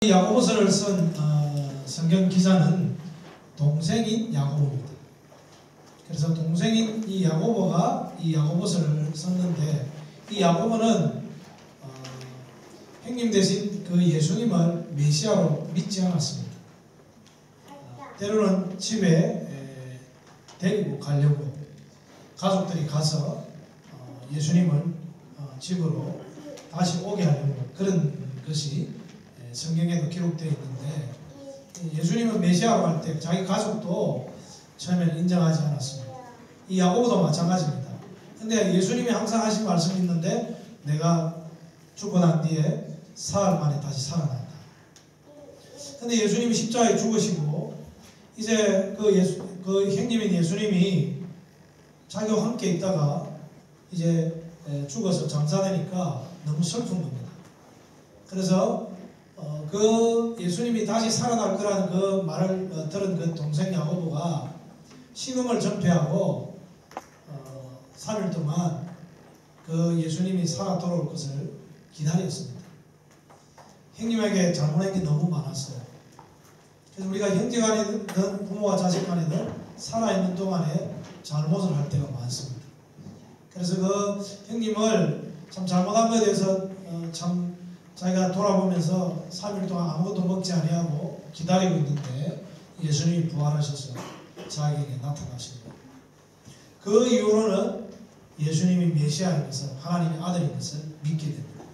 야고보서를 쓴 성경 기자는 동생인 야고보입니다. 그래서 동생인 이 야고보가 이 야고보서를 썼는데, 이 야고보는 형님 대신 그 예수님을 메시아로 믿지 않았습니다. 때로는 집에 데리고 가려고 가족들이 가서 예수님을 집으로 다시 오게 하려고 그런 것이 성경에도 기록되어 있는데, 예수님은 메시아로 할 때 자기 가족도 처음에는 인정하지 않았습니다. 이 야고보도 마찬가지입니다. 근데 예수님이 항상 하신 말씀이 있는데, 내가 죽고 난 뒤에 사흘 만에 다시 살아난다. 근데 예수님이 십자가에 죽으시고 이제 그 형님인 예수님이 자기와 함께 있다가 이제 죽어서 장사되니까 너무 슬픈 겁니다. 그래서 그 예수님이 다시 살아날 거라는 그 말을 들은 그 동생 야고보가 식음을 전폐하고 3일 동안 그 예수님이 살아 돌아올 것을 기다렸습니다. 형님에게 잘못한 게 너무 많았어요. 그래서 우리가 형제간이든 부모와 자식간이든 살아있는 동안에 잘못을 할 때가 많습니다. 그래서 그 형님을 참 잘못한 것에 대해서 참 자기가 돌아보면서 3일 동안 아무것도 먹지 아니하고 기다리고 있는데 예수님이 부활하셔서 자기에게 나타나십니다. 그 이후로는 예수님이 메시아인 것을, 하나님의 아들인 것을 믿게 됩니다.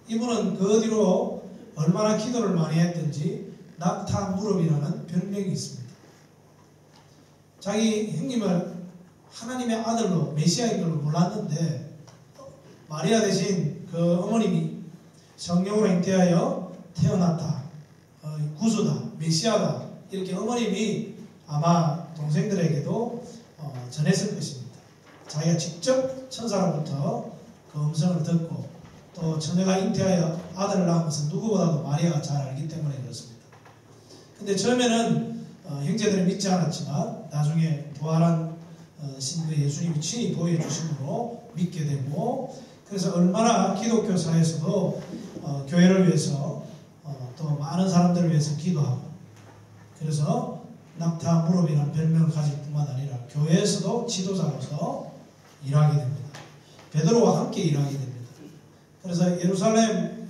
이분은 그 뒤로 얼마나 기도를 많이 했든지 낙타 무릎이라는 별명이 있습니다. 자기 형님을 하나님의 아들로, 메시아인 걸로 몰랐는데, 마리아 대신 그 어머님이 성령으로 잉태하여 태어났다, 구주다, 메시아다, 이렇게 어머님이 아마 동생들에게도 전했을 것입니다. 자기가 직접 천사로부터 그 음성을 듣고, 또 처녀가 잉태하여 아들을 낳은 것은 누구보다도 마리아가 잘 알기 때문에 그렇습니다. 근데 처음에는 형제들은 믿지 않았지만 나중에 부활한 신그 예수님이 친히 보여주심으로 믿게 되고, 그래서 얼마나 기독교 사회에서도 교회를 위해서 또 많은 사람들을 위해서 기도하고, 그래서 낙타 무릎이라는 별명을 가질 뿐만 아니라 교회에서도 지도자로서 일하게 됩니다. 베드로와 함께 일하게 됩니다. 그래서 예루살렘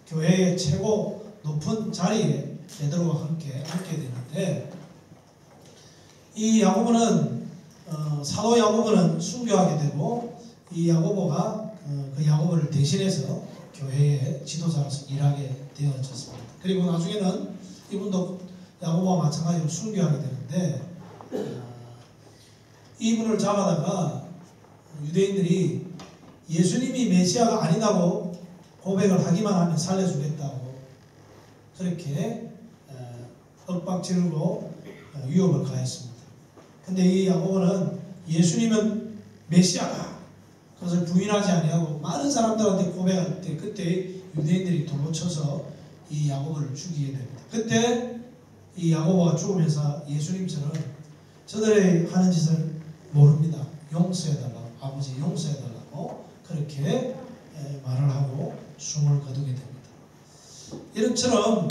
교회의 최고 높은 자리에 베드로와 함께 앉게 되는데, 이 야고보는 사도 야고보는 순교하게 되고, 이 야고보가 그 야고보를 대신해서 교회의 지도자로서 일하게 되어졌습니다. 그리고 나중에는 이분도 야고보와 마찬가지로 순교하게 되는데, 이분을 잡아다가 유대인들이 예수님이 메시아가 아니다고 고백을 하기만 하면 살려주겠다고 그렇게 윽박지르고 위협을 가했습니다. 근데 이 야고보는 예수님은 메시아다, 그것을 부인하지 아니하고 많은 사람들한테 고백할 때, 그때 유대인들이 돌로 쳐서 이 야고보를 죽이게 됩니다. 그때 이 야고보가 죽으면서 예수님처럼 저들이 하는 짓을 모릅니다, 용서해달라고, 아버지 용서해달라고 그렇게 말을 하고 숨을 거두게 됩니다. 이런처럼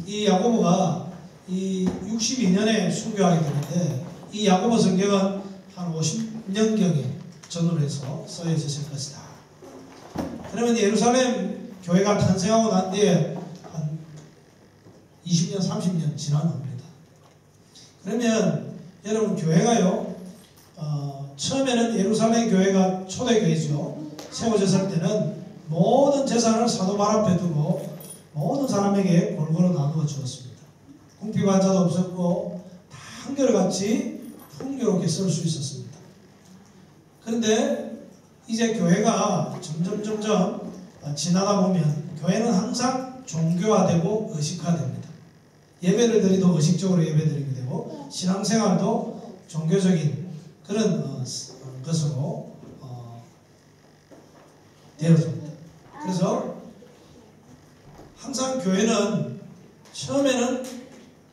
이 야고보가 이 62년에 순교하게 되는데, 이 야고보 성경은 한 50년경에 전후해서 써있을 것이다. 그러면 예루살렘 교회가 탄생하고 난 뒤에 한 20년, 30년 지난 겁니다. 그러면 여러분, 교회가요, 처음에는 예루살렘 교회가 초대교회죠. 세워졌을 때는 모든 재산을 사도 발 앞에 두고 모든 사람에게 골고루 나누어 주었습니다. 궁핍한 자도 없었고 다 한결같이 풍요롭게 쓸 수 있었습니다. 그런데 이제 교회가 점점 지나다 보면 교회는 항상 종교화되고 의식화됩니다. 예배를 드리도 의식적으로 예배드리게 되고, 신앙생활도 종교적인 그런 것으로 되어집니다. 그래서 항상 교회는 처음에는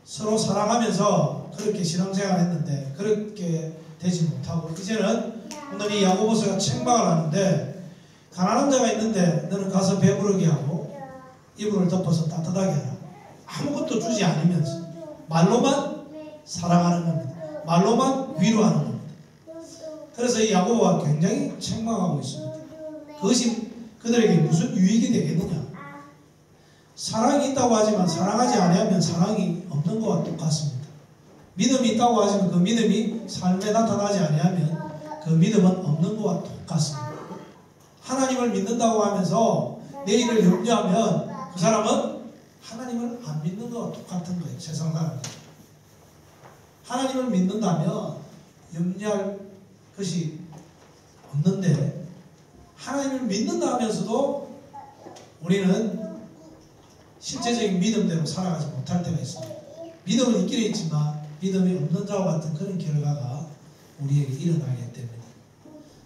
서로 사랑하면서 그렇게 신앙생활을 했는데 그렇게 되지 못하고, 이제는 오늘 이 야고보서가 책망을 하는데, 가난한 자가 있는데 너는 가서 배부르게 하고 이불을 덮어서 따뜻하게 하라. 아무것도 주지 않으면서 말로만 사랑하는 겁니다. 말로만 위로하는 겁니다. 그래서 이 야고보가 굉장히 책망하고 있습니다. 그것이 그들에게 무슨 유익이 되겠느냐. 사랑이 있다고 하지만 사랑하지 아니하면 사랑이 없는 것과 똑같습니다. 믿음이 있다고 하지만 그 믿음이 삶에 나타나지 아니하면 그 믿음은 없는 것과 똑같습니다. 하나님을 믿는다고 하면서 내일을 염려하면 그 사람은 하나님을 안 믿는 것과 똑같은 거예요. 세상 사람들. 하나님을 믿는다면 염려할 것이 없는데 하나님을 믿는다 하면서도 우리는 실제적인 믿음대로 살아가지 못할 때가 있습니다. 믿음은 있기는 있지만 믿음이 없는 자와 같은 그런 결과가 우리에게 일어나게 됩니다.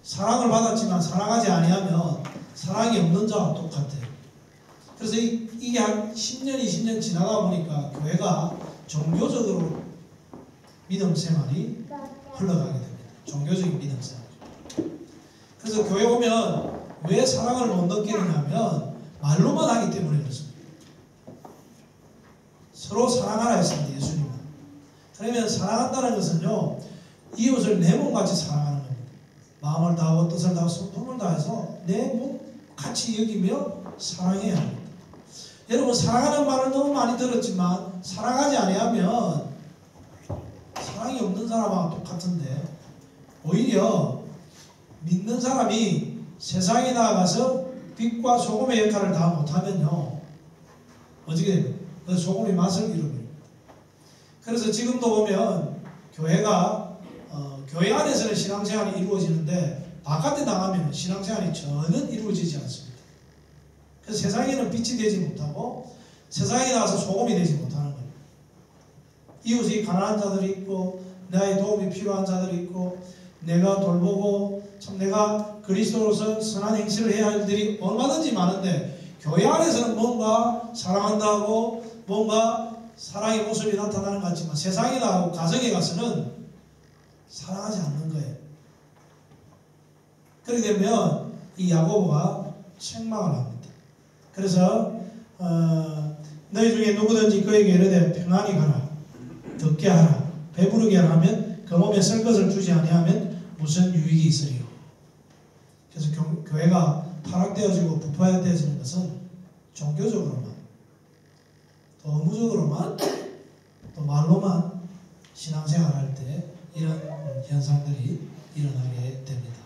사랑을 받았지만 사랑하지 아니하면 사랑이 없는 자와 똑같아요. 그래서 이게 한 10년, 20년 지나가 보니까 교회가 종교적으로 믿음 생활이 흘러가게 됩니다. 종교적인 믿음 생활. 그래서 교회 오면 왜 사랑을 못 느끼느냐면 말로만 하기 때문에 그렇습니다. 서로 사랑하라 했습니다. 예수님은. 그러면 사랑한다는 것은요, 이웃을 내 몸같이 사랑하는 겁니다. 마음을 다하고 뜻을 다하고 성품을 다해서 내 몸같이 여기며 사랑해야 합니다. 여러분, 사랑하는 말을 너무 많이 들었지만 사랑하지 아니하면 사랑이 없는 사람하고 똑같은데, 오히려 믿는 사람이 세상에 나아가서 빛과 소금의 역할을 다 못하면요, 어떻게 됩니까? 그 소금이 맛을 잃어버립니다. 그래서 지금도 보면 교회가 교회 안에서는 신앙생활이 이루어지는데 바깥에 나가면 신앙생활이 전혀 이루어지지 않습니다. 그래서 세상에는 빛이 되지 못하고 세상에 나가서 소금이 되지 못하는 거예요. 이웃이 가난한 자들이 있고 나의 도움이 필요한 자들이 있고 내가 돌보고 참 내가 그리스도로서 선한 행실을 해야 할 일들이 얼마든지 많은데 교회 안에서는 뭔가 사랑한다고 뭔가 사랑의 모습이 나타나는 것 같지만 세상에 나가고 가정에 가서는 사랑하지 않는 거예요. 그렇게 되면 이 야고보가 책망을 합니다. 그래서 너희 중에 누구든지 그에게 이르되 평안히 가라, 듣게 하라, 배부르게 하면 그 몸에 쓸 것을 주지 아니하면 무슨 유익이 있으리요. 그래서 교회가 타락되어지고 부패되어지는 것은 종교적으로만, 또 의무적으로만, 또 말로만 신앙생활할 때 이런 현상들이 일어나게 됩니다.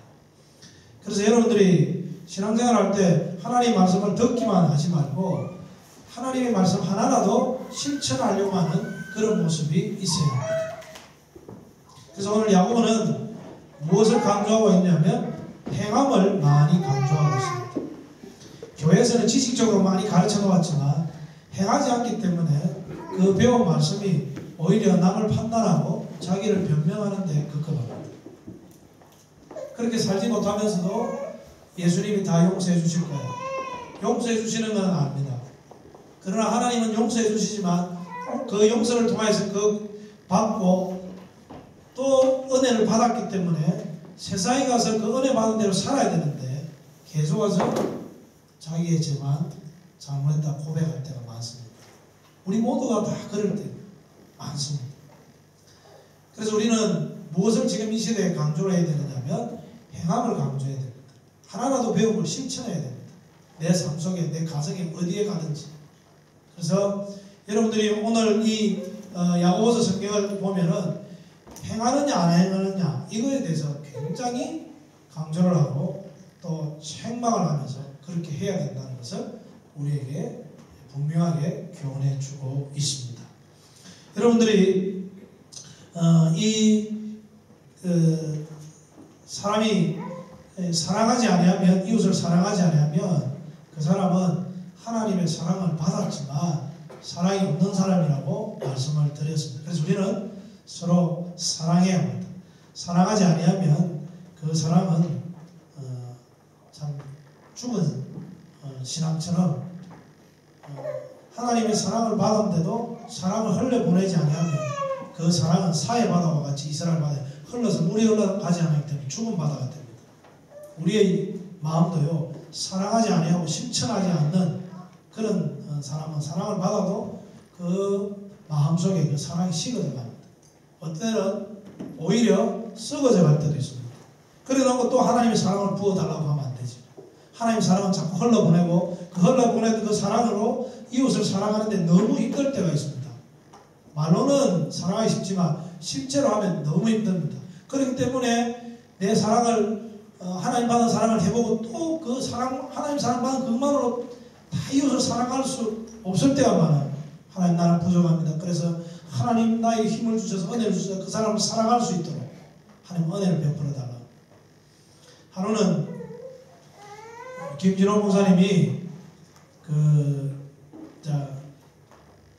그래서 여러분들이 신앙생활할 때 하나님의 말씀을 듣기만 하지 말고 하나님의 말씀 하나라도 실천하려고 하는 그런 모습이 있어야 합니다. 그래서 오늘 야고보는 무엇을 강조하고 있냐면 행함을 많이 강조하고 있습니다. 교회에서는 지식적으로 많이 가르쳐 놓았지만 행하지 않기 때문에 그 배운 말씀이 오히려 남을 판단하고 자기를 변명하는 데 급급합니다. 그렇게 살지 못하면서도 예수님이 다 용서해 주실 거예요. 용서해 주시는 건 압니다. 그러나 하나님은 용서해 주시지만 그 용서를 통해서 그 받고 또 은혜를 받았기 때문에 세상에 가서 그 은혜 받은 대로 살아야 되는데 계속 와서 자기의 죄만 잘못했다 고백할 때가 많습니다. 우리 모두가 다 그럴 때 많습니다. 그래서 우리는 무엇을 지금 이 시대에 강조를 해야 되느냐면 행함을 강조해야 됩니다. 하나라도 배운 걸 실천해야 됩니다. 내 삶 속에, 내 가정에, 어디에 가든지. 그래서 여러분들이 오늘 이 야고보서 성경을 보면은 행하느냐 안 행하느냐 이거에 대해서 굉장히 강조를 하고 또 책망을 하면서 그렇게 해야 된다는 것을 우리에게 분명하게 교훈해 주고 있습니다. 여러분들이 사람이 사랑하지 아니하면, 이웃을 사랑하지 아니하면 그 사람은 하나님의 사랑을 받았지만 사랑이 없는 사람이라고 말씀을 드렸습니다. 그래서 우리는 서로 사랑해야 합니다. 사랑하지 아니하면 그 사람은 참 죽은 신앙처럼 하나님의 사랑을 받았는데도 사랑을 흘려보내지 아니하면 그 사랑은 사해 바다와 같이 이스라엘 바다에 흘러서 물이 흘러가지 않기 때문에 죽은 바다가 됩니다. 우리의 마음도요, 사랑하지 아니하고 실천하지 않는 그런 사람은 사랑을 받아도 그 마음속에 그 사랑이 식어져 갑니다. 어때는 오히려 썩어져 갈 때도 있습니다. 그래 놓고 또 하나님의 사랑을 부어달라고 하면 안 되죠. 하나님의 사랑은 자꾸 흘러보내고 그 흘러보내는 그 사랑으로 이웃을 사랑하는데 너무 힘들 때가 있습니다. 말로는 사랑하기 쉽지만 실제로 하면 너무 힘듭니다. 그렇기 때문에 내 사랑을 하나님 받은 사랑을 해보고 또 그 사랑, 하나님 사랑 받은 그것만으로 다 이웃을 사랑할 수 없을 때가 많아요. 하나님 나는 부족합니다. 그래서 하나님 나에게 힘을 주셔서 은혜를 주셔서 그 사람을 사랑할 수 있도록 하나님 은혜를 베풀어 달라. 하루는 김진호 목사님이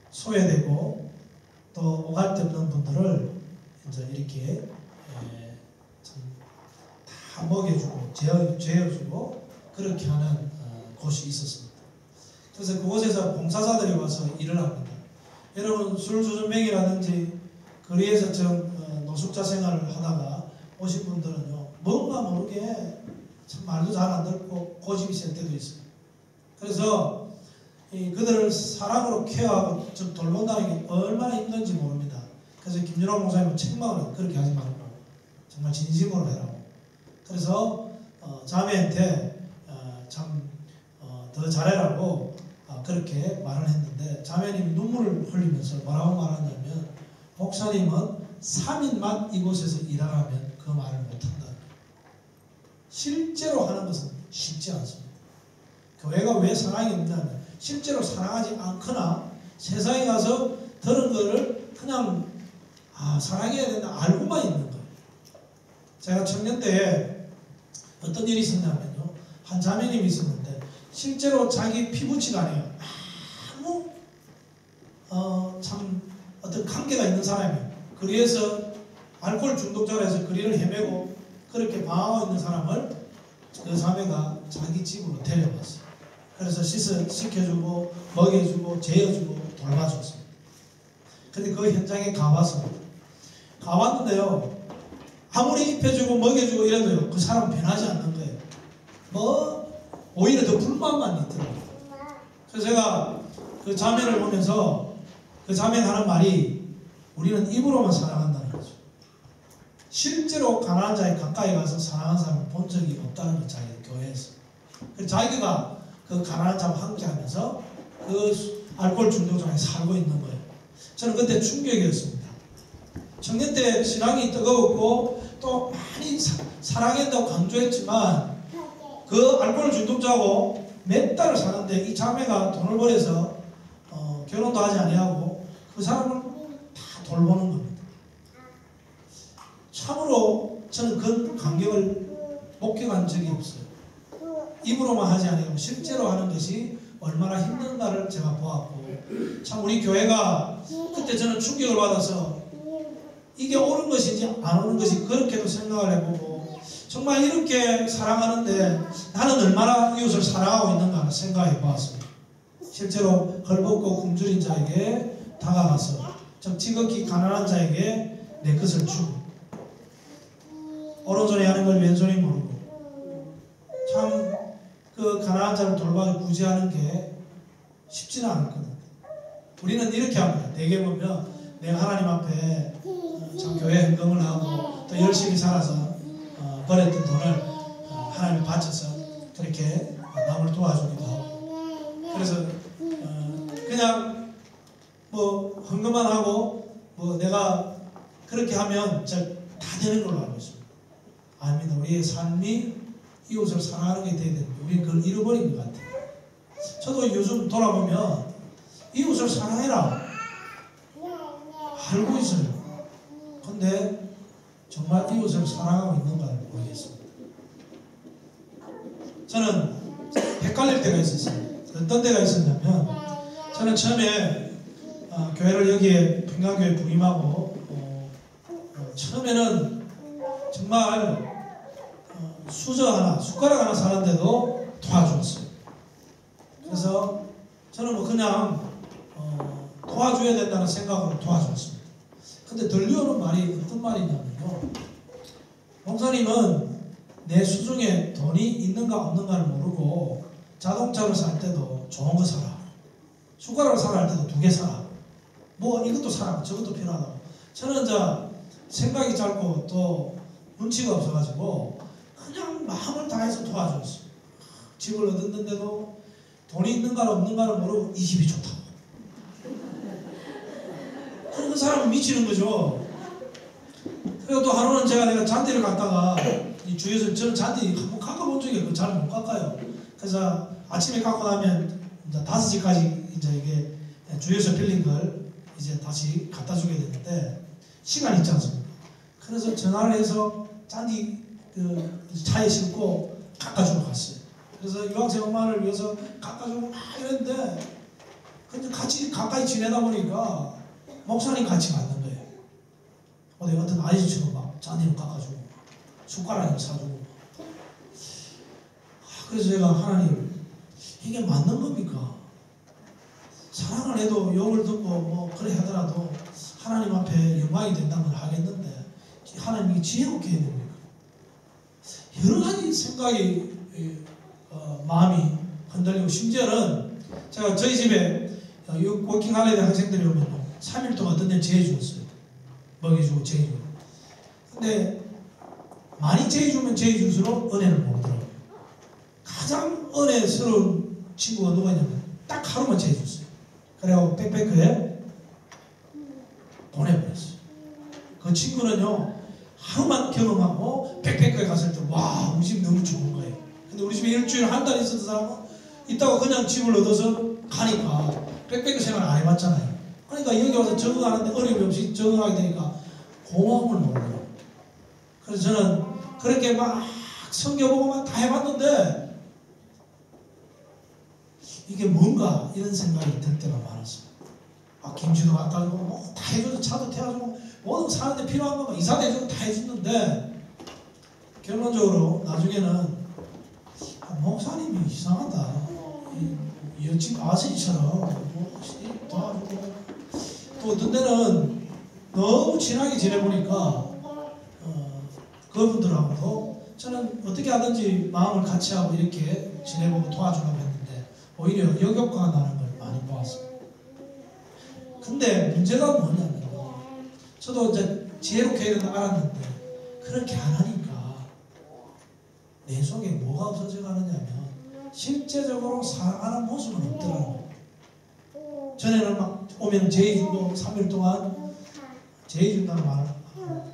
소외되고 또 오갈 데 없는 분들을 이제 이렇게 다 먹여주고 재워주고 그렇게 하는 곳이 있었습니다. 그래서 그곳에서 봉사자들이 와서 일을 합니다. 여러분 술주전뱅이라든지 거리에서 노숙자 생활을 하다가 오신 분들은요 뭔가 모르게 참 말도 잘 안 듣고 고집이 셀 때도 있어요. 그래서 그들을 사랑으로 케어하고 돌본다는 게 얼마나 힘든지 모릅니다. 그래서 김준호 목사님은 책망을 그렇게 하지 말고 정말 진심으로 해라고. 그래서 자매한테 더 잘해라고 그렇게 말을 했는데 자매님이 눈물을 흘리면서 뭐라고 말하냐면 목사님은 3일만 이곳에서 일하라면 그 말을 못한다. 실제로 하는 것은 쉽지 않습니다. 교회가 왜 사랑이 없냐면 실제로 사랑하지 않거나 세상에 가서 들은 거를 그냥 사랑해야 된다 알고만 있는 거예요. 제가 청년 때에 어떤 일이 있었냐면요. 한 자매님이 있었는데 실제로 자기 피부치간에 아무 참 어떤 관계가 있는 사람이에요. 거리에서 알코올 중독자로 해서 거리를 헤매고 그렇게 방황하고 있는 사람을 그 자매가 자기 집으로 데려갔어요. 그래서 씻겨주고 먹여주고 재워주고 돌봐줬습니다. 근데 그 현장에 가봤습니다. 가봤는데요. 아무리 입혀주고 먹여주고 이래도요. 그 사람 변하지 않는 거예요. 오히려 더 불만만 있더라고요. 그래서 제가 그 자매를 보면서 그 자매가 하는 말이 우리는 입으로만 사랑한다는 거죠. 실제로 가난한 자에 가까이 가서 사랑하는 사람을 본 적이 없다는 거 자기가 교회에서. 그래서 자기가 그 가난한 자와 함께 하면서 그 알코올 중독자에 살고 있는 거예요. 저는 그때 충격이었습니다. 청년 때 신앙이 뜨거웠고 또 많이 사랑한다고 강조했지만 그 알코올 중독자하고 몇 달을 사는데 이 자매가 돈을 벌여서 결혼도 하지 아니하고 그 사람을 다 돌보는 겁니다. 참으로 저는 그 감격을 목격한 적이 없어요. 입으로만 하지 아니하고 실제로 하는 것이 얼마나 힘든가를 제가 보았고 참 우리 교회가 그때 저는 충격을 받아서 이게 옳은 것인지 안 옳은 것이 그렇게도 생각을 해보고 정말 이렇게 사랑하는데 나는 얼마나 이웃을 사랑하고 있는가 생각해 보았습니다. 실제로 헐벗고 굶주린 자에게 다가가서 좀 지극히 가난한 자에게 내 것을 주고 오른손에 하는 걸 왼손이 모르고 참 그 가난한 자를 돌봐서 구제하는 게 쉽지는 않거든요. 우리는 이렇게 합니다. 대개 보면 내가 하나님 앞에 참 교회 헌금을 하고 또 열심히 살아서 벌었던 돈을 하나님에 바쳐서 그렇게 남을 도와주기도 하고 그래서 그냥 뭐 헌금만 하고 뭐 내가 그렇게 하면 다 되는 걸로 알고 있습니다. 아닙니다. 우리의 삶이 이웃을 사랑하는 게 돼야 됩니다. 우리는 그걸 잃어버린 것 같아요. 저도 요즘 돌아보면 이웃을 사랑해라 알고 있어요. 근데 정말 이웃을 사랑하고 있는가를 모르겠습니다. 저는 헷갈릴 때가 있었어요. 어떤 때가 있었냐면 저는 처음에 교회를 여기에 평강교회 부임하고 처음에는 정말 수저 하나, 숟가락 하나 사는데도 도와주었어요. 그래서 저는 뭐 그냥 도와줘야 된다는 생각으로 도와줬습니다. 근데 들려오는 말이 어떤 말이냐면요. 목사님은 내 수중에 돈이 있는가 없는가를 모르고 자동차를 살 때도 좋은 거 사라. 숟가락을 사라 할 때도 2개 사라. 뭐 이것도 사라, 저것도 필요하다고. 저는 이제 생각이 짧고 또 눈치가 없어가지고 그냥 마음을 다해서 도와줬어. 집을 얻었는데도 돈이 있는가 없는가를 모르고 이 집이 좋다고. 그 사람은 미치는 거죠. 그리고 또 하루는 내가 잔디를 갖다가 이 주위에서 저는 잔디 한번 깎아본 적이 없고 잘 못 깎아요. 그래서 아침에 깎고 나면 이제 5시까지 이제 이게 주위에서 빌린 걸 이제 다시 갖다 주게 되는데 시간이 있지 않습니까? 그래서 전화를 해서 잔디 그 차에 싣고 깎아주러 갔어요. 그래서 유학생 엄마를 위해서 깎아주고 막 이랬는데 근데 같이 가까이 지내다 보니까 목사님 같이 맞는 거예요. 어디 같은 아저씨처럼 막 잔디를 깎아주고 숟가락을 사주고. 그래서 제가 하나님 이게 맞는 겁니까? 사랑을 해도 욕을 듣고 뭐 그래 하더라도 하나님 앞에 영광이 된다면 하겠는데 하나님이 지혜롭게 해야 됩니까? 여러 가지 생각이 마음이 흔들리고 심지어는 제가 저희 집에 워킹 할리데이 학생들이 오면 3일 동안 어떤 데 재해주었어요. 먹여주고 재해주고. 근데 많이 재해주면 재해줄수록 은혜를 모르더라고요. 가장 은혜스러운 친구가 누가 있냐면 딱 하루만 재해줬어요. 그래고 백패크에 보내버렸어요. 그 친구는요 하루만 경험하고 백패크에 갔을 때 와 우리 집 너무 좋은 거예요. 근데 우리 집에 일주일 한 달 있었던 사람은 이따가 그냥 집을 얻어서 가니까 백패크 생활 안 해봤잖아요. 그러니까 여기 와서 적응하는데 어려움이 없이 적응하게 되니까 고마움을 모르더라고요. 그래서 저는 그렇게 막 성경보고만 다 해봤는데 이게 뭔가 이런 생각이 들 때가 많았어요. 김치도 갖다 주고 뭐 다 해줘서 차도 태워주고 뭐든 사는데 필요한 것만 이사도 해주고 다 해줬는데 결론적으로 나중에는 목사님이 이상하다. 이 옆집 아저씨처럼 뭐 도와주고 또 어떤 때는 너무 친하게 지내보니까 그분들하고도 저는 어떻게 하든지 마음을 같이 하고 이렇게 지내보고 도와주려고 했는데 오히려 역효과가 나는 걸 많이 보았어요. 근데 문제가 뭐냐면 저도 이제 지혜롭게 해야 된다 알았는데 그렇게 안 하니까 내 속에 뭐가 없어져 가느냐면 실제적으로 사랑하는 모습은 없더라고요. 전에는 막 오면 제의주고 3일 동안 제의준다는 말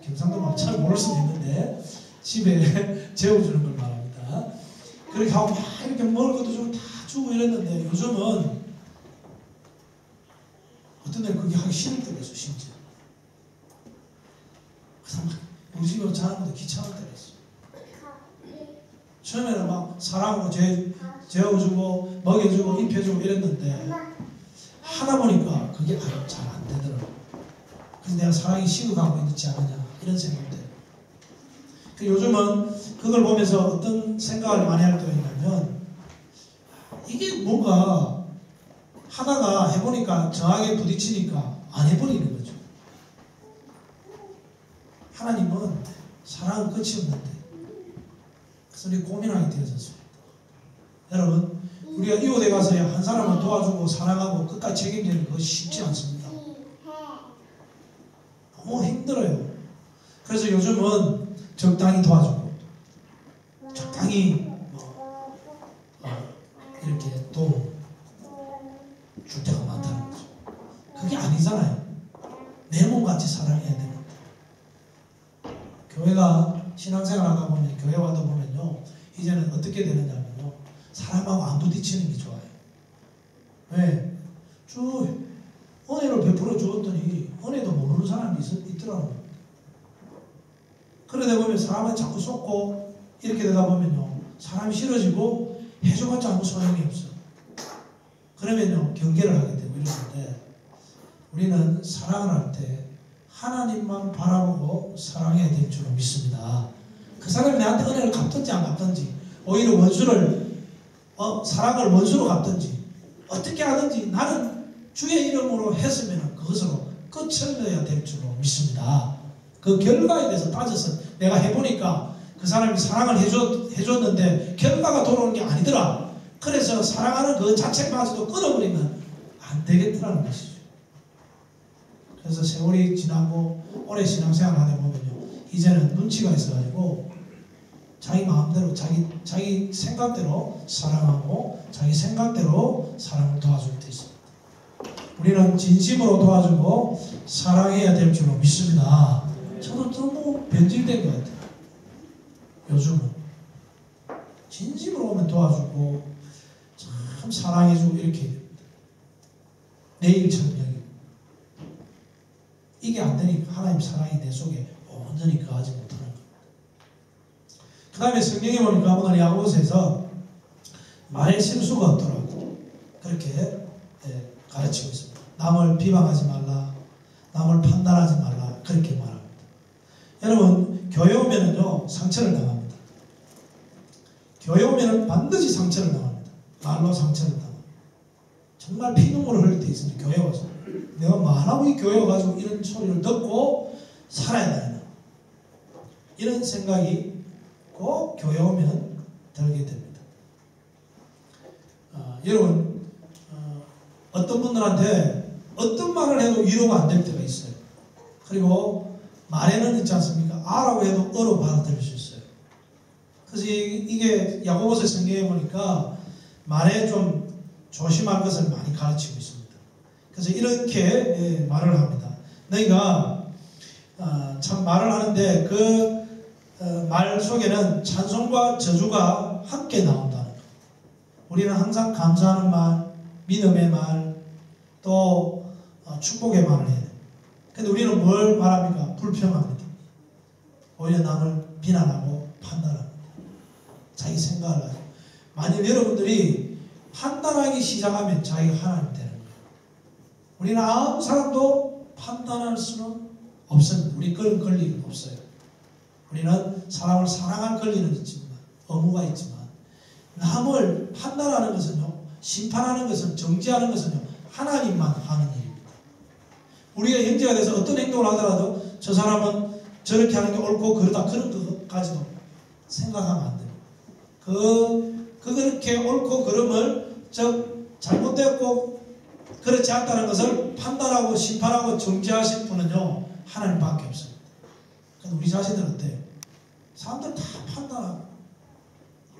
경상도 말 잘 모를 수도 있는데 집에 재워주는 걸 말합니다. 그렇게 하고 막 이렇게 먹을 것도 주고 다 주고 이랬는데 요즘은 어떤 날 그게 하기 싫을 때가 있어. 심지어 우리 집으로 자는 것도 귀찮을 때가 있어. 처음에는 막 사랑으로 재워주고 먹여주고 입혀주고 이랬는데 하다 보니까 그게 잘 안 되더라고. 그래서 내가 사랑이 식어가고 있지 않느냐 이런 생각이 들어요. 요즘은 그걸 보면서 어떤 생각을 많이 할 때가 있냐면 이게 뭔가 하다가 해보니까 정하게 부딪히니까 안 해버리는 거죠. 하나님은 사랑은 끝이 없는데 그래서 우리 고민하게 되어졌습니다. 여러분 우리가 이웃에 가서 한 사람을 도와주고 사랑하고 끝까지 책임지는 거 쉽지 않습니다. 너무 힘들어요. 그래서 요즘은 적당히 도와주고 적당히 이렇게 도움 줄 때가 많다는 거죠. 그게 아니잖아요. 내 몸같이 사랑해야 됩니다. 교회가 신앙생활 하다 보면 교회 와다 보면요 이제는 어떻게 되느냐면요 사람하고 안 부딪히는 게 좋아요. 왜? 쭉 은혜를 베풀어 주었더니 은혜도 모르는 사람이 있더라고요. 그러다 보면 사람한테 자꾸 쏟고 이렇게 되다 보면요 사람이 싫어지고 해줘봤자 아무 소용이 없어. 그러면요 경계를 하게 되고 이러는데 우리는 사랑을 할 때 하나님만 바라보고 사랑해야 될 줄로 믿습니다. 그 사람이 나한테 은혜를 갚든지 안 갚든지 오히려 원수를 사랑을 원수로 갚든지 어떻게 하든지 나는 주의 이름으로 했으면 그것으로 끝을 내야 될 줄로 믿습니다. 그 결과에 대해서 따져서 내가 해보니까 그 사람이 사랑을 해줬는데 결과가 돌아오는 게 아니더라. 그래서 사랑하는 그 자체마저도 끊어버리면 안 되겠더라는 것이죠. 그래서 세월이 지나고 오래 신앙생활 하다 보면요, 이제는 눈치가 있어가지고 자기 마음대로 자기 생각대로 사랑하고 자기 생각대로 사람을 도와줄 때 있습니다. 우리는 진심으로 도와주고 사랑해야 될 줄로 믿습니다. 저도 너무 변질된 것 같아요. 요즘은 진심으로 오면 도와주고 참 사랑해주고 이렇게 됩니다. 내일처럼 여기 이게 안 되니까 하나님 사랑이 내 속에 온전히 거하지 못하는 겁니다. 그 다음에 성경에 보니까 오늘 야고보서에서 말에 실수가 없더라고 그렇게 가르치고 있습니다. 남을 비방하지 말라, 남을 판단하지 말라 그렇게 말합니다. 여러분 교회 오면은요 상처를 당합니다. 교회 오면은 반드시 상처를 당합니다. 말로 상처를 당합니다. 정말 피눈물을 흘릴 때 있습니다. 교회 와서 내가 뭐하라고 이 교회 와가지고 이런 소리를 듣고 살아야 되나 이런 생각이 꼭 교회 오면 들게 됩니다. 여러분 어떤 분들한테 어떤 말을 해도 위로가 안 될 때가 있어요. 그리고 말에는 있지 않습니까? 아라고 해도 어로 받아들일 수 있어요. 그래서 이게 야고보서 성경에 보니까 말에 좀 조심할 것을 많이 가르치고 있습니다. 그래서 이렇게 말을 합니다. 너희가 참 말을 하는데 그 말 속에는 찬송과 저주가 함께 나온다는 것. 우리는 항상 감사하는 말, 믿음의 말, 또 축복의 말을 해야 돼요. 근데 우리는 뭘 말합니까? 불평합니다. 오히려 남을 비난하고 판단합니다. 자기 생각을 가지고. 만일 여러분들이 판단하기 시작하면 자기가 하나님 되는 거예요. 우리는 아무 사람도 판단할 수는 없습니다. 우리 그런 권리는 없어요. 우리는 사람을 사랑할 권리는 있지만, 의무가 있지만, 남을 판단하는 것은요, 심판하는 것은, 정죄하는 것은요, 하나님만 하는 일입니다. 우리가 형제가 돼서 어떤 행동을 하더라도 저 사람은 저렇게 하는 게 옳고 그러다 그런 것까지도 생각하면 안 됩니다. 그렇게 옳고 그름을 잘못됐고 그렇지 않다는 것을 판단하고 심판하고 정죄하실 분은요 하나님밖에 없습니다. 그래서 우리 자신들은 어때요? 사람들 다 판단하고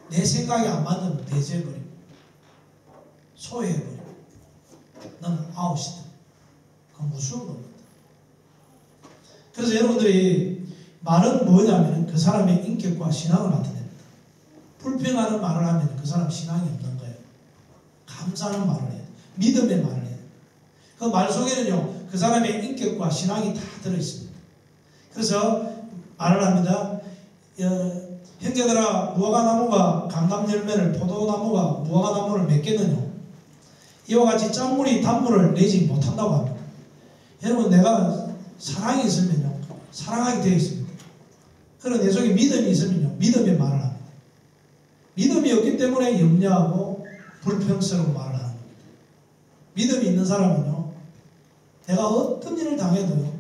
내 생각이 안 맞으면 내재해버리고 소외해버리고 너는 아웃이다. 그건 무서운 겁니다. 그래서 여러분들이 말은 뭐냐면 그 사람의 인격과 신앙을 나타냅니다. 불평하는 말을 하면 그 사람 신앙이 없는 거예요. 감사하는 말을 해야 돼요. 믿음의 말을 해야 돼요. 그 말 속에는요 그 사람의 인격과 신앙이 다 들어있습니다. 그래서 말을 합니다. 형제들아 무화과나무가 감람열매를 포도나무가 무화과나무를 맺겠느냐. 이와 같이 짠물이 단물을 내지 못한다고 합니다. 여러분 내가 사랑이 있으면요 사랑하게 되어 있습니다. 그리고 내 속에 믿음이 있으면요 믿음의 말을 합니다. 믿음이 없기 때문에 염려하고 불평스러운 말을 하는 겁니다. 믿음이 있는 사람은요 내가 어떤 일을 당해도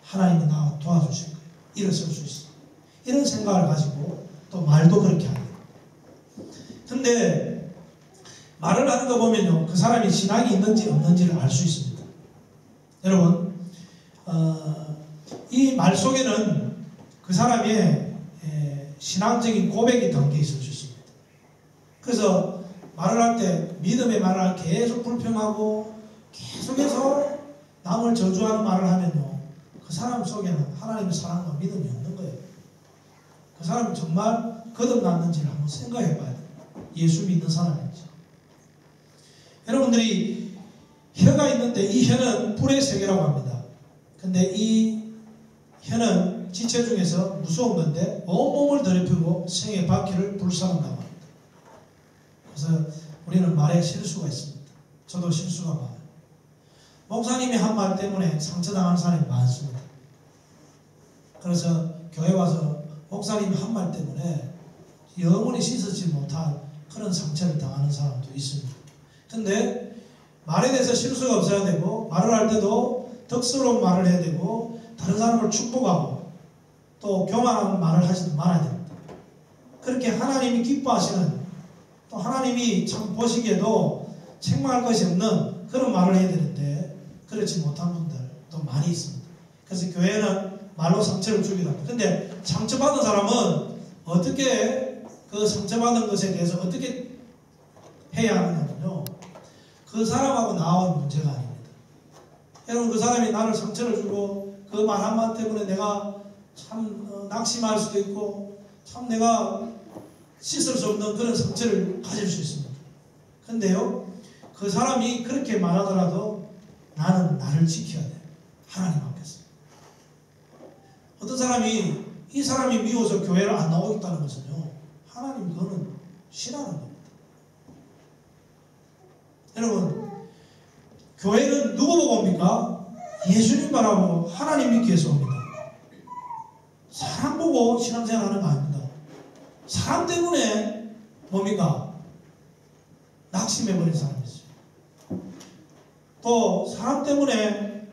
하나님은 나 도와주실 거예요. 일어설 수 있어요. 이런 생각을 가지고 또 말도 그렇게 합니다. 근데 말을 하는 거 보면요 그 사람이 신앙이 있는지 없는지를 알 수 있습니다. 여러분 이 말 속에는 그 사람의 신앙적인 고백이 담겨 있을 수 있습니다. 그래서 말을 할 때 믿음의 말을 계속 불평하고 계속해서 남을 저주하는 말을 하면요 그 사람 속에는 하나님의 사랑과 믿음이 없는 거예요. 그 사람이 정말 거듭났는지를 한번 생각해 봐야 돼요. 예수 믿는 사람인지. 여러분들이 혀가 있는데 이 혀는 불의 세계라고 합니다. 근데 이 혀는 지체 중에서 무서운 건데 온몸을 더럽히고 생의 바퀴를 불사른다고 합니다. 그래서 우리는 말에 실수가 있습니다. 저도 실수가 많아요. 목사님이 한 말 때문에 상처당하는 사람이 많습니다. 그래서 교회 와서 목사님이 한 말 때문에 영원히 씻어지지 못한 그런 상처를 당하는 사람도 있습니다. 근데 말에 대해서 실수가 없어야 되고 말을 할 때도 덕스러운 말을 해야 되고 다른 사람을 축복하고 또 교만한 말을 하지 말아야 됩니다. 그렇게 하나님이 기뻐하시는 또 하나님이 참 보시기에도 책망할 것이 없는 그런 말을 해야 되는데 그렇지 못한 분들도 많이 있습니다. 그래서 교회는 말로 상처를 주기도 합니다. 근데 상처받은 사람은 어떻게 그 상처받은 것에 대해서 어떻게 해야 하느냐면요, 그 사람하고 나와의 문제가 아닙니다. 여러분, 그 사람이 나를 상처를 주고 그 말 한마디 때문에 내가 참 낙심할 수도 있고 참 내가 씻을 수 없는 그런 상처를 가질 수 있습니다. 근데요, 그 사람이 그렇게 말하더라도 나는 나를 지켜야 돼. 하나님 앞에서. 어떤 사람이 이 사람이 미워서 교회를 안 나오겠다는 것은요, 하나님 그거는 싫어하는 겁니다. 여러분, 교회는 누구 보고 옵니까? 예수님 바라보고 하나님 믿기 위해서 옵니다. 사람 보고 신앙생활 하는 거 아닙니다. 사람 때문에 뭡니까? 낙심해버린 사람이 있어요. 또 사람 때문에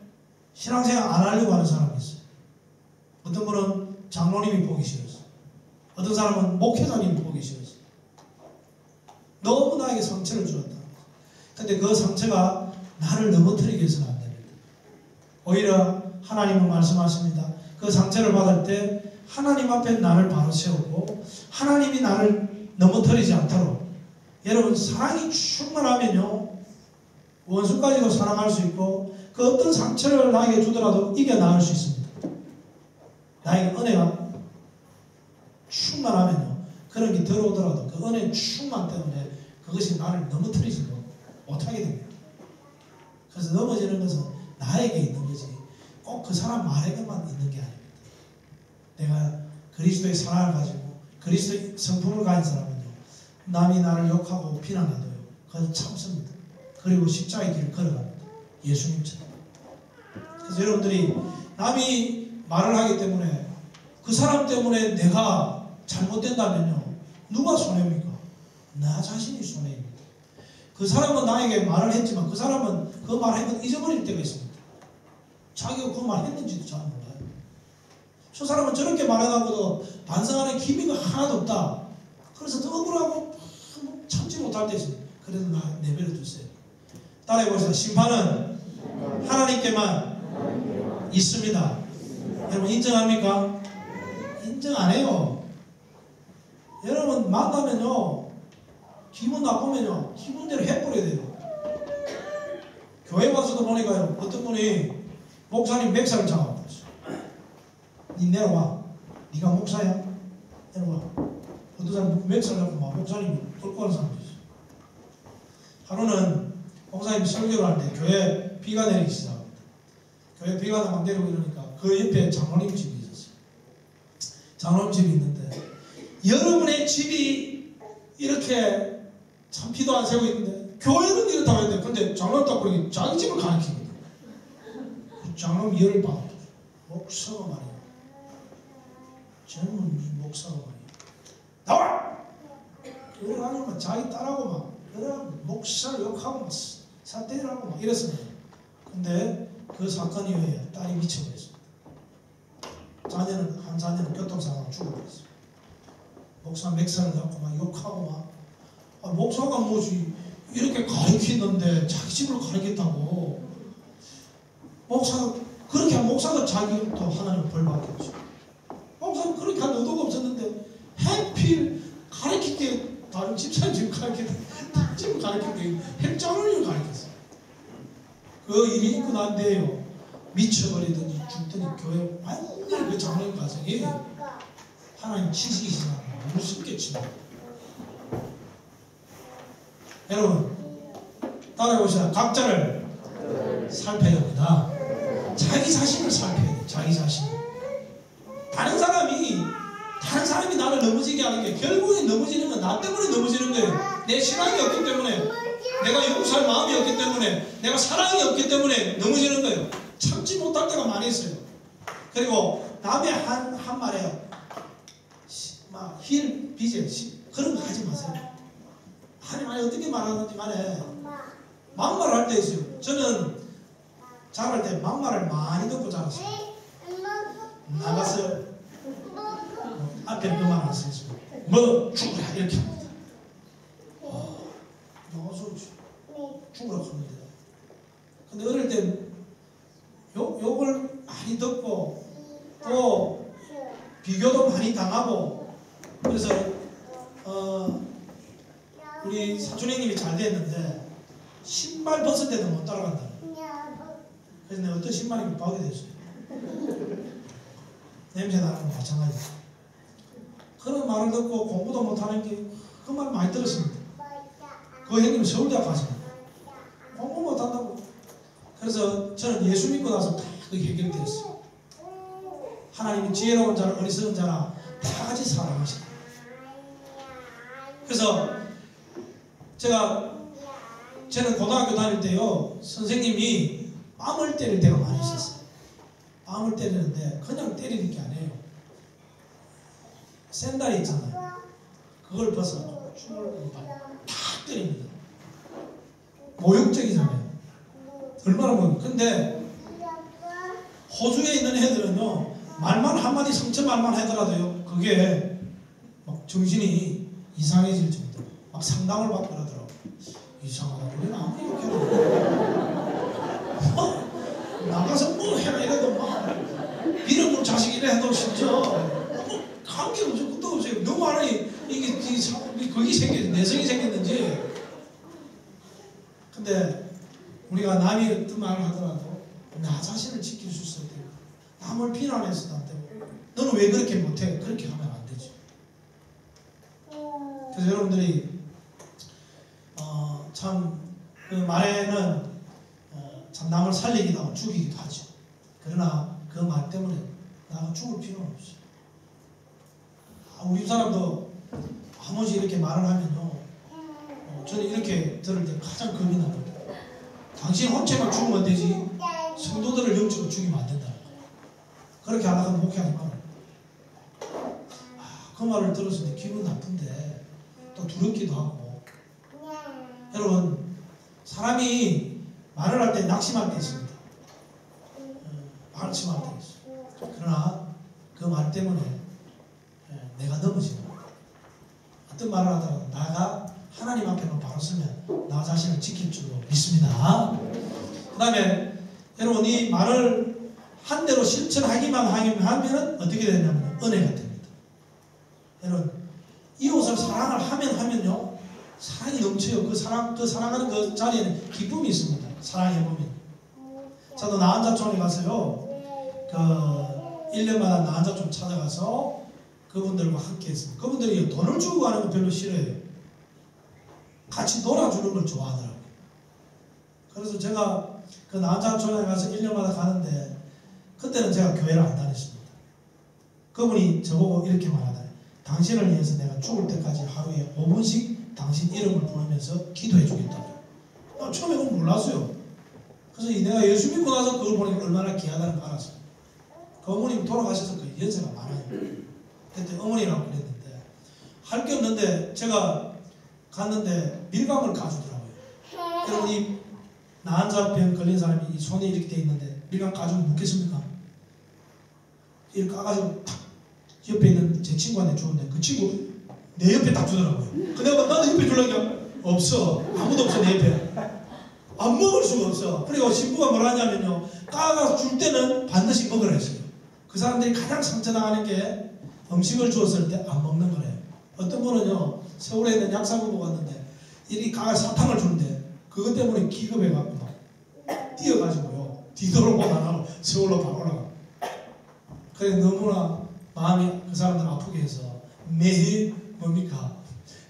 신앙생활 안 하려고 하는 사람이 있어요. 어떤 분은 장로님이 보기 싫었어요. 어떤 사람은 목회자님이 보기 싫었어요. 너무 나에게 상처를 주었다. 근데 그 상처가 나를 넘어뜨리기 위해서는 안 됩니다. 오히려 하나님은 말씀하십니다. 그 상처를 받을 때 하나님 앞에 나를 바로 세우고 하나님이 나를 넘어뜨리지 않도록, 여러분, 사랑이 충만하면요, 원수까지도 사랑할 수 있고 그 어떤 상처를 나에게 주더라도 이겨나갈 수 있습니다. 나에게 은혜가 충만하면요, 그런 게 들어오더라도 그 은혜의 충만 때문에 그것이 나를 넘어뜨리지 못하게 됩니다. 그래서 넘어지는 것은 나에게 있는 거지 꼭 그 사람 말에게만 있는 게 아닙니다. 내가 그리스도의 사랑을 가지고 그리스도의 성품을 가진 사람은요, 남이 나를 욕하고 비난해도요, 그건 참습니다. 그리고 십자가의 길을 걸어갑니다. 예수님처럼. 그래서 여러분들이 남이 말을 하기 때문에 그 사람 때문에 내가 잘못된다면요, 누가 손해입니까? 나 자신이 손해입니다. 그 사람은 나에게 말을 했지만 그 사람은 그 말한 건 잊어버릴 때가 있습니다. 자기가 그 말 했는지도 잘 몰라요. 저 사람은 저렇게 말해놓고도 반성하는 기미가 하나도 없다. 그래서 더 억울하고 참지 못할 때 있습니다. 그래도 나 내버려 두세요. 따라해보세요. 심판은 하나님께만 있습니다. 여러분, 인정합니까? 인정 안 해요. 여러분, 만나면요, 기분 나쁘면요, 기분대로 해버려야 돼요. 교회 와서도 보니까요, 어떤 분이 목사님 맥살을 잡아버렸어. 니 내려와. 니가 목사야? 내려와. 어떤 사람 맥살 잡고 막 목사님이 뚫고 가는 사람도 있어. 하루는 목사님이 설교를 하는데 교회에 비가 내리기 시작합니다. 교회에 비가 막 내리고 이러니까 그 옆에 장로님 집이 있었어요. 장로님 집이 있는데 여러분의 집이 이렇게 참 비도 안 새고 있는데 교회는 이렇다고 했는데, 근데 장로님 딱 보니 자기 집을 가리킵니다. 장로님 열을 받았죠. 목사가 말이야. 젊은 목사가 말이야. 나와! 그래가지고 자기 딸하고 막, 그래, 목사를 욕하고 막, 사태질하고 막 이랬습니다. 근데 그 사건 이후에 딸이 미쳐버렸습니다. 한 자녀는 교통사고로 죽어버렸어요. 목사 맥살을 잡고 막 욕하고 막, 목사가 뭐지, 이렇게 가르치는데 자기 집을 가르쳤다고. 목사가, 그렇게 한 목사가 자기도 하나님 벌 받겠죠. 목사는 그렇게 한 의도가 없었는데, 해필 가르칠 때 다른 집사님 집을 가르쳤는데, 다른 집을 가르칠 때 핵장로님을 가르쳤어요. 그 일이 있고 난 뒤에요, 미쳐버리더니 죽더니 교회 완전히 그 장로님 가정이 하나님 치시기시나 무섭겠지. 여러분, 따라해보시다. 각자를 살펴야 합니다. 자기 자신을 살펴야 돼. 자기 자신. 다른 사람이 나를 넘어지게 하는 게, 결국에 넘어지는 건 나 때문에 넘어지는 거예요. 내 신앙이 없기 때문에, 내가 용서할 마음이 없기 때문에, 내가 사랑이 없기 때문에 넘어지는 거예요. 참지 못할 때가 많이 있어요. 그리고 남의 한 말에 막 힐 비제 그런 거 하지 마세요. 하나님 안에 어떻게 말하는지 간에 막말을 할 때 있어요. 저는 자랄 때 막말을 많이 듣고 자랐어요. 나갔어요. 앞에 그만 안 쓰겠어요. 뭐 죽으라 이렇게 합니다. 나가서 죽으라 하는데 욕을 많이 듣고 또 비교도 많이 당하고 그래서 우리 사촌형님이 잘 됐는데 신발 벗을 때도 못 따라간다. 그래서 내가 어떤 신발인지 봐게 됐어요. 냄새 나는 거 마찬가지야. 그런 말을 듣고 공부도 못하는 게 그 말 많이 들었습니다. 그 형님은 서울대학 가십니다. 공부 못한다고. 그래서 저는 예수 믿고 나서 다 그게 해결되었어요. 하나님은 지혜로운 자나 어리석은 자나 다 같이 사랑하시다. 그래서 저는 고등학교 다닐 때요, 선생님이 뺨을 때릴 때가 많이 있었어요. 뺨을 때리는데 그냥 때리는 게 아니에요. 샌다리 있잖아요. 그걸 벗어놓고 춤을 탁 때립니다. 모욕적이잖아요. 얼마나 모욕. 근데 호주에 있는 애들은요, 말만 한마디 상처 말만 하더라도요, 그게 막 정신이 이상해질 정도. 막 상담을 받고 그러더라고요. 이상하다. 우리는 아무리 이렇게 해도 나가서 뭐 해라 이래도 막 믿음을 자식이라 해도 진짜 뭐 관계없죠. 끝도 없어요. 너무 하나님 이게 거기 내성이 생겼는지. 근데 우리가 남이 어떤 말을 하더라도 나 자신을 지킬 수 있어야 돼요. 남을 비난해서 나한테 너는 왜 그렇게 못해? 그렇게 하면 안 되죠. 그래서 여러분들이 참 그 말에는 참 남을 살리기도 하고 죽이기도 하죠. 그러나 그 말 때문에 나가 죽을 필요는 없어요. 우리 사람도 아무지 이렇게 말을 하면요, 저는 이렇게 들을 때 가장 겁이 납니다. 당신 혼체만 죽으면 되지 성도들을 영적으로 죽이면 안 된다. 그렇게 안 하면 목회하지 마라. 그 말을 들었을 때 기분 나쁜데 또 두렵기도 하고. 여러분, 사람이 말을 할 때 낙심할 때 있습니다. 낙심할 때 있어요. 그러나 그 말 때문에 내가 넘어지는 거예요. 어떤 말을 하더라도 나가 하나님 앞에만 바로 서면 나 자신을 지킬 줄로 믿습니다. 그 다음에 여러분, 이 말을 한 대로 실천하기만 하면 어떻게 되냐면 은혜가 됩니다. 여러분, 이웃을 사랑을 하면요, 사랑이 넘쳐요. 그 사랑하는 그 자리에는 기쁨이 있습니다. 사랑해보면. 저도 나한자촌에 가서요, 1년마다 나한자촌 찾아가서 그분들과 함께 했습니다. 그분들이 돈을 주고 가는 거 별로 싫어해요. 같이 놀아주는 걸 좋아하더라고요. 그래서 제가 그 나한자촌에 가서 1년마다 가는데, 그때는 제가 교회를 안 다녔습니다. 그분이 저보고 이렇게 말하더라고요. 당신을 위해서 내가 죽을 때까지 하루에 5분씩 당신 이름을 부르면서 기도해 주겠다고. 처음에 그건 몰랐어요. 그래서 내가 예수 믿고 나서 그걸 보니까 얼마나 귀하다는 걸 알았어요. 그 어머님이 돌아가셔서 그 연세가 많아요. 그때 어머니라고 그랬는데, 할 게 없는데 제가 갔는데 밀감을 까주더라고요. 여러분, 이 나한자병 걸린 사람이 이 손에 이렇게 돼 있는데 밀감 까주면 묻겠습니까? 이렇게 까가지고 탁 옆에 있는 제 친구한테 주는데 그 친구 내 옆에 딱 주더라고요. 근데 나도 옆에 주려니까 없어. 아무도 없어. 내 옆에. 안 먹을 수가 없어. 그리고 신부가 뭐라 하냐면요, 까가 줄 때는 반드시 먹으라 했어요. 그 사람들이 가장 상처당하는 게 음식을 주었을 때 안 먹는 거래요. 어떤 분은요, 서울에 있는 약사부부 갔는데 이 까가 사탕을 주는데 그것 때문에 기겁해갖고 막 뛰어가지고요, 뒤돌아보고 나가고 서울로 바로 올라가. 그래 너무나 마음이 그 사람들 아프게 해서 매일 뭡니까?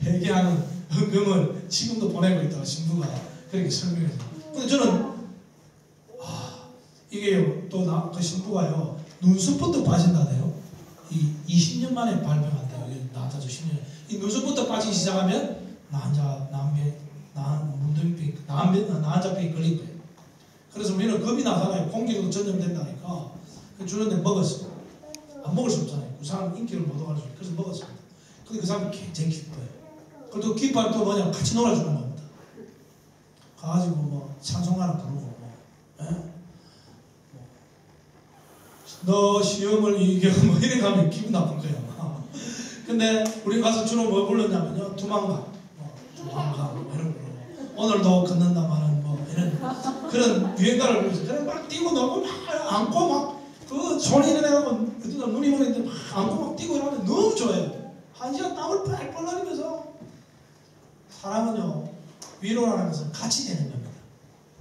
회개하는 헌금을 지금도 보내고 있다고 신부가 그렇게 설명해서. 근데 저는 이게요, 또 그 신부가요, 눈썹부터 빠진다네요. 이 20년 만에 발병한대요. 나한테도 10년. 이 눈썹부터 빠지기 시작하면 나한자병이 걸릴 거예요. 그래서 우리는 겁이 나잖아요. 공기도 전염된다니까. 주는데 먹었어요. 안 먹을 수 없잖아요. 그 사람 인기를 못 얻어갈 수 있어요. 그래서 먹었습니다. 근데 그 사람이 굉장히 기뻐요. 그리고 기뻐할 또 뭐냐면 같이 놀아주는 겁니다. 가가지고 뭐 찬송가를 부르고 뭐, 너 시험을 이겨 뭐 이래 가면 기분 나쁜 거예요. 근데 우리 가서 주로 뭐 불렀냐면요, 두만가, 두만가 이런 거. 오늘도 걷는다마는 뭐 이런 그런 유행가를 부르면서 그냥 막 뛰고 놀고 막 안고 막 그 소리 내고 눈이 보는데 막 안고 막 뛰고 이러면 너무 좋아요. 한 시간 땀을 뻘뻘 흘리면서 사람은요 위로라는 것은 같이 되는 겁니다.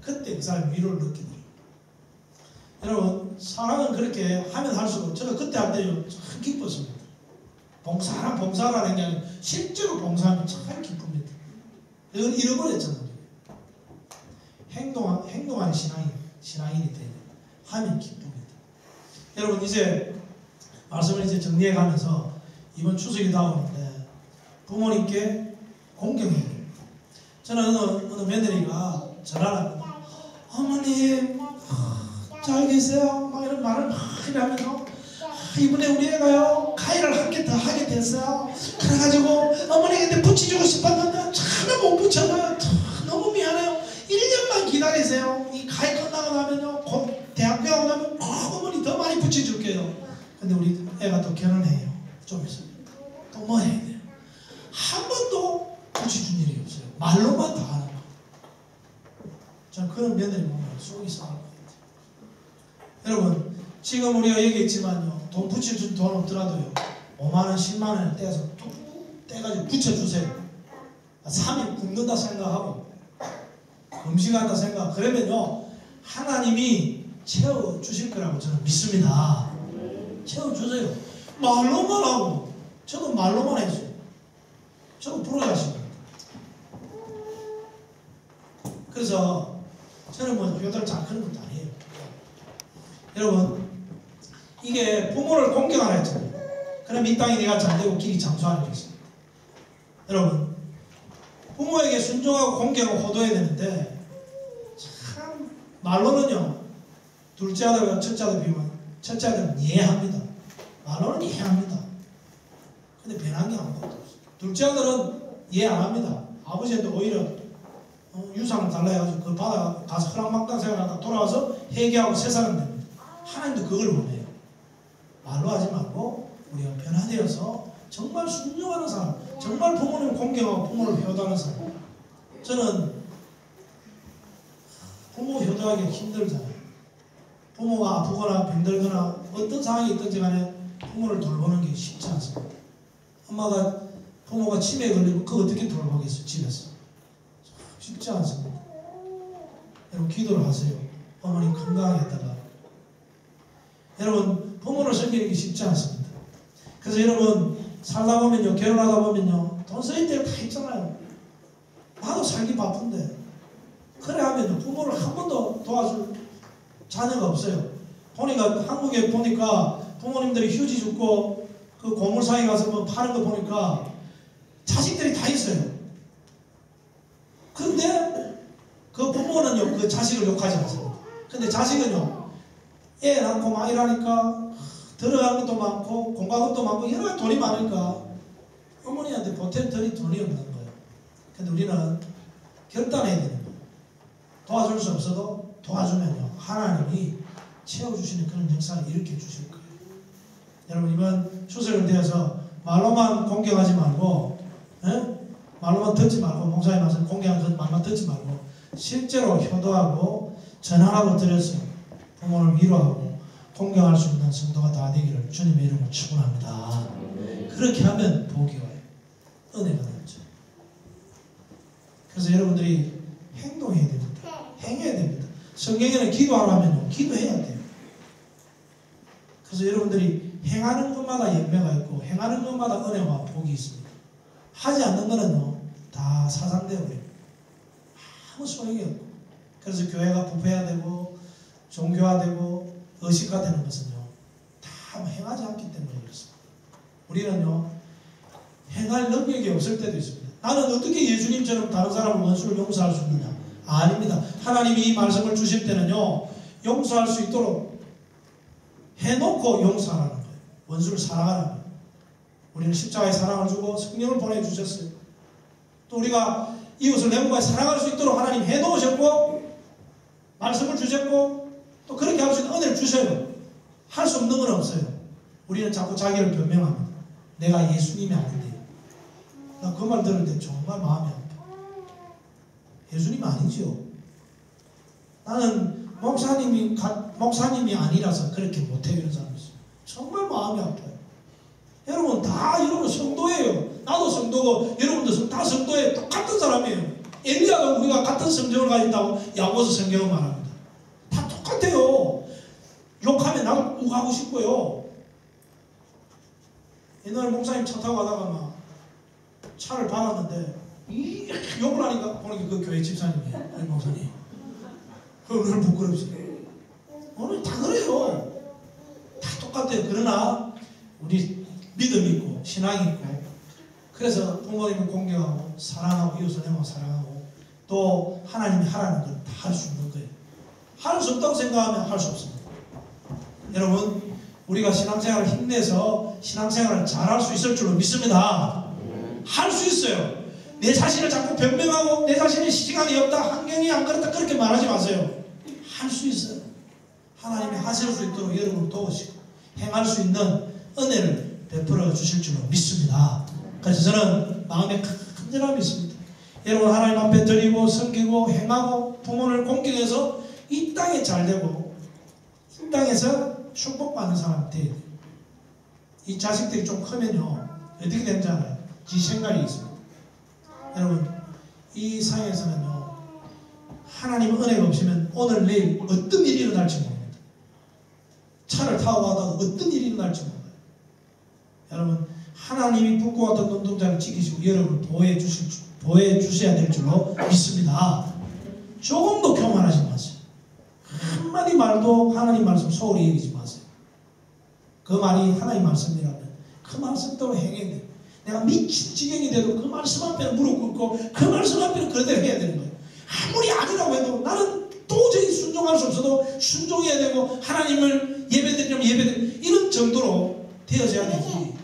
그때 그 사람이 위로를 느끼더라고요. 여러분 사랑은 그렇게 하면 할수록 제가 그때 할 때요 참 기뻤습니다. 사람 봉사라는 게 아니라 실제로 봉사하면 참 기쁩니다. 이걸 잃어버렸잖아요. 행동하는 신앙인이 되는 하면 기쁩니다. 여러분 이제 말씀을 이제 정리해 가면서 이번 추석이 다가오는데 부모님께 공경해야 돼요. 저는 어느 며느리가 전화를 합니다. 어머님 잘 계세요? 막 이런 말을 막 하면서 이번에 우리 애가요 가위를 한 개 더 하게 됐어요. 그래가지고 어머니 근데 붙여주고 싶었는데 참 못 붙여줘요. 너무 미안해요. 1년만 기다리세요. 이 가위 끝나고 나면요 대학교 가고 나면 어머니 더 많이 붙여줄게요. 근데 우리 애가 또 결혼해요. 좀 있어요. 또 뭐 해야 돼요? 한 번도 붙여준 일이 없어요. 말로만 다 하는 거. 저는 그런 며느리 보면 속이 상할 것 같아요. 여러분 지금 우리가 얘기했지만요 돈 붙여준 돈 없더라도요 5만원 10만원을 떼서 뚝 떼가지고 붙여주세요. 3일 굶는다 생각하고 음식한다 생각 그러면요 하나님이 채워주실 거라고 저는 믿습니다. 채워주세요. 말로만 하고 저도 말로만 했어요. 저도 부러워하십니다. 그래서 저는 뭐 효도를 잘 크는 것도 아니에요. 여러분 이게 부모를 공경하라 했잖아요. 그럼 이 땅에 네가 잘되고 길이 장수하라 했습니다. 여러분 부모에게 순종하고 공경하고 호도해야 되는데 참 말로는요 둘째 아들과 첫째 아들 비유면 첫째 아들은 이해합니다. 말로는 이해합니다. 근데 변한 게 아무것도 없어요. 둘째 아들은 이해 안 합니다. 아버지한테 오히려 유상을 달라 해가지고 그 바다 가서 허랑망당 생활하다 돌아와서 회개하고 새 사람 됩니다. 하나님도 그걸 원해요. 말로 하지 말고 우리가 변화되어서 정말 순종하는 사람, 정말 부모님을 공경하고 부모를 효도하는 사람. 저는 부모 효도하기가 힘들잖아요. 부모가 아프거나 병들거나 어떤 상황이 있든지 간에 부모를 돌보는 게 쉽지 않습니다. 부모가 치매에 걸리면 그거 어떻게 돌보겠어요? 집에서. 쉽지 않습니다. 여러분 기도를 하세요. 어머님 건강하게 했다가. 여러분 부모를 섬기는 게 쉽지 않습니다. 그래서 여러분 살다 보면요 결혼하다 보면요 돈 쓰일 때가 다 있잖아요. 나도 살기 바쁜데 그래 하면요 부모를 한 번도 도와줄 자녀가 없어요. 보니까 한국에 보니까 부모님들이 휴지 줍고 그 고물상에 가서 뭐 파는 거 보니까 자식들이 다 있어요. 근데 그 부모는요 그 자식을 욕하지 않습니다. 근데 자식은요 애 낳고 막 이러니까 들어가는 것도 많고 공과금도 많고 여러 가지 돈이 많으니까 어머니한테 보탬 드릴 돈이 없는 거예요. 근데 우리는 결단해야 되는 거예요. 도와줄 수 없어도 도와주면요 하나님이 채워주시는 그런 역사를 일으켜 주실 거예요. 여러분 이번 추석을 대해서 말로만 공경하지 말고 말로만 듣지 말고 목사님 말씀 공경하는 말만 듣지 말고 실제로 효도하고 전하라고 드려서 부모를 위로하고 공경할 수 있는 성도가 다 되기를 주님의 이름으로 축원합니다. 그렇게 하면 복이 와요. 은혜가 나죠. 그래서 여러분들이 행동해야 됩니다. 행해야 됩니다. 성경에는 기도하라면요 기도해야 돼요. 그래서 여러분들이 행하는 것마다 열매가 있고 행하는 것마다 은혜와 복이 있습니다. 하지 않는 거는요 다 사상되어버려요. 아무 소용이 없고. 그래서 교회가 부패해야 되고 종교화되고 의식화되는 것은요 다 행하지 않기 때문에 그렇습니다. 우리는요 행할 능력이 없을 때도 있습니다. 나는 어떻게 예수님처럼 다른 사람을 원수를 용서할 수 있느냐? 아닙니다. 하나님이 이 말씀을 주실 때는요 용서할 수 있도록 해놓고 용서하라는 거예요. 원수를 사랑하라는 거예요. 우리는 십자가에 사랑을 주고 성령을 보내주셨어요. 또 우리가 이웃을 내모가에 사랑할 수 있도록 하나님 해놓으셨고 말씀을 주셨고 또 그렇게 할 수 있는 은혜를 주셔요. 할 수 없는 건 없어요. 우리는 자꾸 자기를 변명합니다. 내가 예수님이 아닌데. 나 그 말 들을 때 정말 마음이 아파. 예수님 아니죠. 나는 목사님이 아니라서 그렇게 못해요. 이런 사람이 있어요. 정말 마음이 아파요. 여러분 다 여러분 성도예요. 나도 성도고 여러분도 다 성도예요. 똑같은 사람이에요. 엘리야가 우리가 같은 성경을 가진다고 야고보서 성경은 말합니다. 다 똑같아요. 욕하면 나도 욱하고 싶고요. 옛날에 목사님 차 타고 가다가 막 차를 박았는데 욕을 하니까 보니까 그 교회 집사님이에요. 목사님. 오늘 부끄럽지. 오늘 다 그래요. 다 똑같아요. 그러나 우리 믿음이 있고 신앙이 있고 그래서 부모님을 공경하고 사랑하고 이웃을 행하고 사랑하고 또 하나님이 하라는 걸 다 할 수 있는 거예요. 할 수 없다고 생각하면 할 수 없습니다. 여러분 우리가 신앙생활을 힘내서 신앙생활을 잘할 수 있을 줄로 믿습니다. 할 수 있어요. 내 자신을 자꾸 변명하고 내 자신의 시간이 없다, 환경이 안 그렇다 그렇게 말하지 마세요. 할 수 있어요. 하나님이 하실 수 있도록 여러분을 도우시고 행할 수 있는 은혜를 베풀어 주실 줄로 믿습니다. 그래서 저는 마음에 간절함이 있습니다. 여러분 하나님 앞에 드리고 섬기고 행하고 부모를 공경해서 이 땅에 잘되고 이 땅에서 축복받는 사람이 돼야 돼요. 이 자식들이 좀 크면요 어떻게 되는지 알아요? 지 생각이 있습니다. 여러분 이 상에서는요 하나님 은혜가 없으면 오늘 내일 어떤 일이 일어날지 모릅니다. 차를 타고 가다가 어떤 일이 일어날지 몰라요. 여러분 하나님이 불과 같은 눈동자를 지키시고 여러분을 보호해 주셔야 될 줄로 믿습니다. 조금도 교만하지 마세요. 한마디 말도 하나님 말씀 소홀히 여기지 마세요. 그 말이 하나님 말씀이라면 그 말씀대로 행해야 돼요. 내가 미친 지경이 돼도 그 말씀 앞에는 무릎 꿇고 그 말씀 앞에는 그대로 해야 되는 거예요. 아무리 아니라고 해도 나는 도저히 순종할 수 없어도 순종해야 되고 하나님을 예배드리면 예배드리면 이런 정도로 되어져야 되지.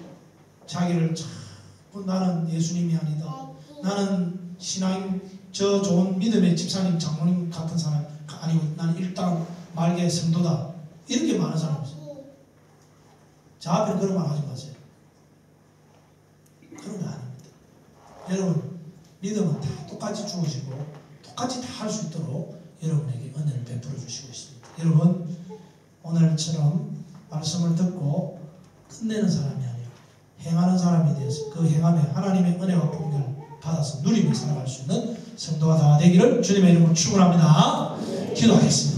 자기를 자꾸 나는 예수님이 아니다. 나는 신앙 저 좋은 믿음의 집사님 장모님 같은 사람 아니고 나는 일단 말개 성도다. 이렇게 많은 사람이 있어요. 저 앞에는 그런 말 하지 마세요. 그런 거 아닙니다. 여러분 믿음은 다 똑같이 주어지고 똑같이 다 할 수 있도록 여러분에게 은혜를 베풀어 주시고 있습니다. 여러분 오늘처럼 말씀을 듣고 끝내는 사람이 아니라 행하는 사람이 되어서 그 행함에 하나님의 은혜와 복을 받아서 누리며 살아갈 수 있는 성도가 다 되기를 주님의 이름으로 축원합니다. 기도하겠습니다.